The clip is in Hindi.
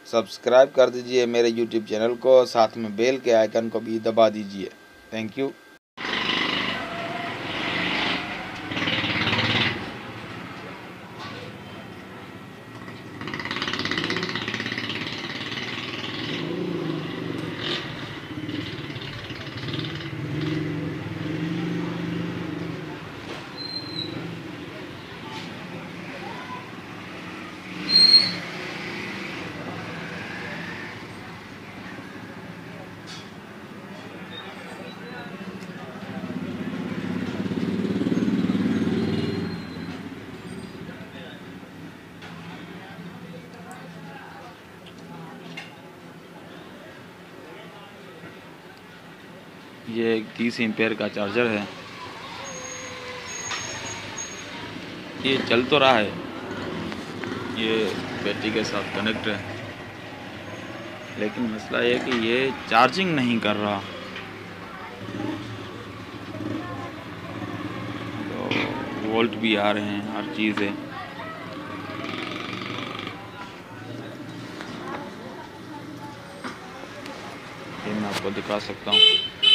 सब्सक्राइब कर दीजिए मेरे यूट्यूब चैनल को, साथ में बेल के आइकन को भी दबा दीजिए। Thank you. ये एक 30 एम्पेयर का चार्जर है। ये चल तो रहा है, ये बैटरी के साथ कनेक्ट है, लेकिन मसला ये है कि ये चार्जिंग नहीं कर रहा। तो वोल्ट भी आ रहे हैं, हर चीज़ है। ये मैं आपको दिखा सकता हूँ।